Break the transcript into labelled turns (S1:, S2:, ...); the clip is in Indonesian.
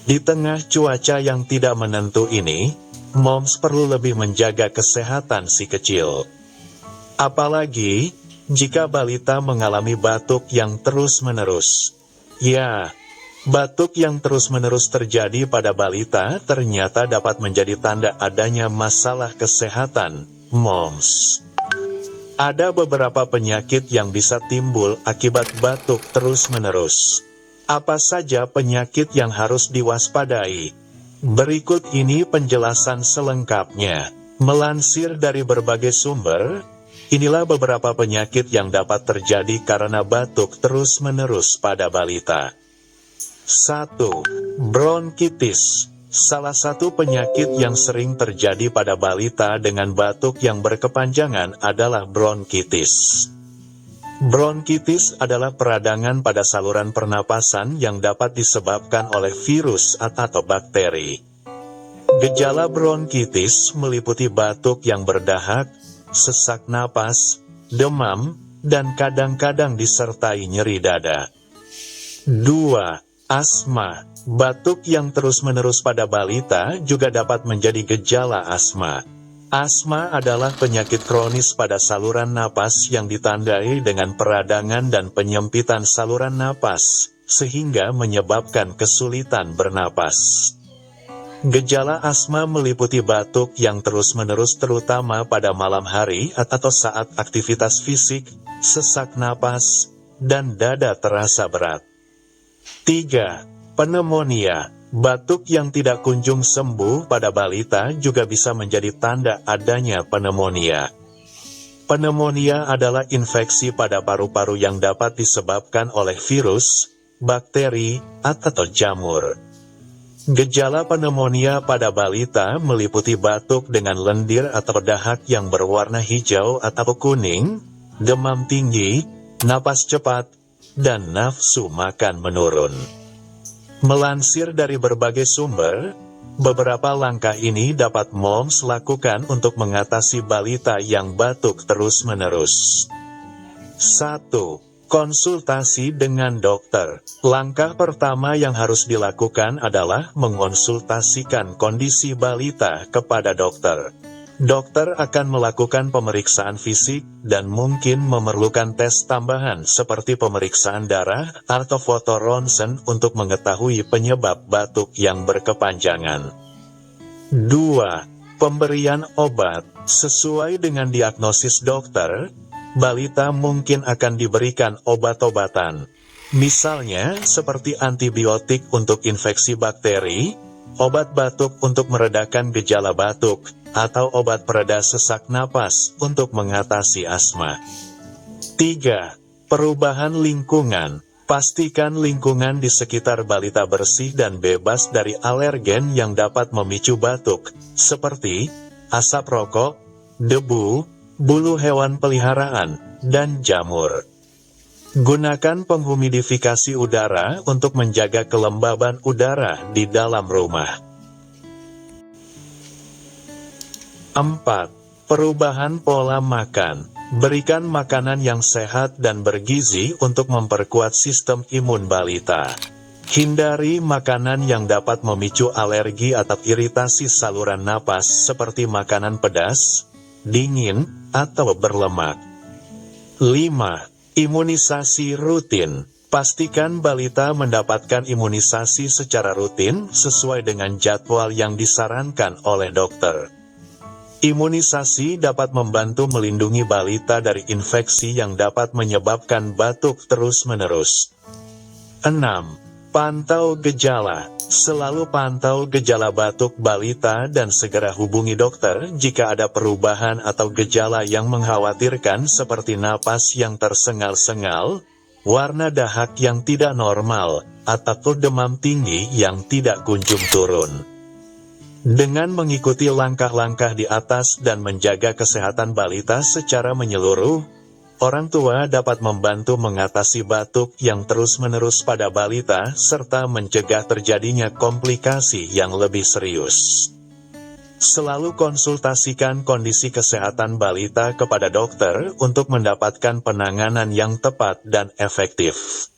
S1: Di tengah cuaca yang tidak menentu ini, moms perlu lebih menjaga kesehatan si kecil. Apalagi, jika balita mengalami batuk yang terus-menerus. Ya, batuk yang terus-menerus terjadi pada balita ternyata dapat menjadi tanda adanya masalah kesehatan, moms. Ada beberapa penyakit yang bisa timbul akibat batuk terus-menerus. Apa saja penyakit yang harus diwaspadai? Berikut ini penjelasan selengkapnya. Melansir dari berbagai sumber, inilah beberapa penyakit yang dapat terjadi karena batuk terus-menerus pada balita. 1. Bronkitis. Salah satu penyakit yang sering terjadi pada balita dengan batuk yang berkepanjangan adalah bronkitis. Bronkitis adalah peradangan pada saluran pernapasan yang dapat disebabkan oleh virus atau bakteri. Gejala bronkitis meliputi batuk yang berdahak, sesak napas, demam, dan kadang-kadang disertai nyeri dada. 2. Asma. Batuk yang terus-menerus pada balita juga dapat menjadi gejala asma. Asma adalah penyakit kronis pada saluran napas yang ditandai dengan peradangan dan penyempitan saluran napas, sehingga menyebabkan kesulitan bernapas. Gejala asma meliputi batuk yang terus-menerus terutama pada malam hari atau saat aktivitas fisik, sesak napas, dan dada terasa berat. 3. Pneumonia. Batuk yang tidak kunjung sembuh pada balita juga bisa menjadi tanda adanya pneumonia. Pneumonia adalah infeksi pada paru-paru yang dapat disebabkan oleh virus, bakteri, atau jamur. Gejala pneumonia pada balita meliputi batuk dengan lendir atau dahak yang berwarna hijau atau kuning, demam tinggi, napas cepat, dan nafsu makan menurun. Melansir dari berbagai sumber, beberapa langkah ini dapat moms lakukan untuk mengatasi balita yang batuk terus-menerus. 1. Konsultasi dengan dokter. Langkah pertama yang harus dilakukan adalah mengonsultasikan kondisi balita kepada dokter. Dokter akan melakukan pemeriksaan fisik dan mungkin memerlukan tes tambahan seperti pemeriksaan darah atau foto ronsen untuk mengetahui penyebab batuk yang berkepanjangan. 2. Pemberian obat. Sesuai dengan diagnosis dokter, balita mungkin akan diberikan obat-obatan. Misalnya seperti antibiotik untuk infeksi bakteri, obat batuk untuk meredakan gejala batuk, atau obat pereda sesak napas untuk mengatasi asma. 3. Perubahan lingkungan. Pastikan lingkungan di sekitar balita bersih dan bebas dari alergen yang dapat memicu batuk, seperti asap rokok, debu, bulu hewan peliharaan, dan jamur. Gunakan penghumidifikasi udara untuk menjaga kelembaban udara di dalam rumah. 4. Perubahan pola makan. Berikan makanan yang sehat dan bergizi untuk memperkuat sistem imun balita. Hindari makanan yang dapat memicu alergi atau iritasi saluran napas seperti makanan pedas, dingin, atau berlemak. 5. Imunisasi rutin. Pastikan balita mendapatkan imunisasi secara rutin sesuai dengan jadwal yang disarankan oleh dokter. Imunisasi dapat membantu melindungi balita dari infeksi yang dapat menyebabkan batuk terus-menerus. 6. Pantau gejala. Selalu pantau gejala batuk balita dan segera hubungi dokter jika ada perubahan atau gejala yang mengkhawatirkan seperti napas yang tersengal-sengal, warna dahak yang tidak normal, atau demam tinggi yang tidak kunjung turun. Dengan mengikuti langkah-langkah di atas dan menjaga kesehatan balita secara menyeluruh, orang tua dapat membantu mengatasi batuk yang terus-menerus pada balita serta mencegah terjadinya komplikasi yang lebih serius. Selalu konsultasikan kondisi kesehatan balita kepada dokter untuk mendapatkan penanganan yang tepat dan efektif.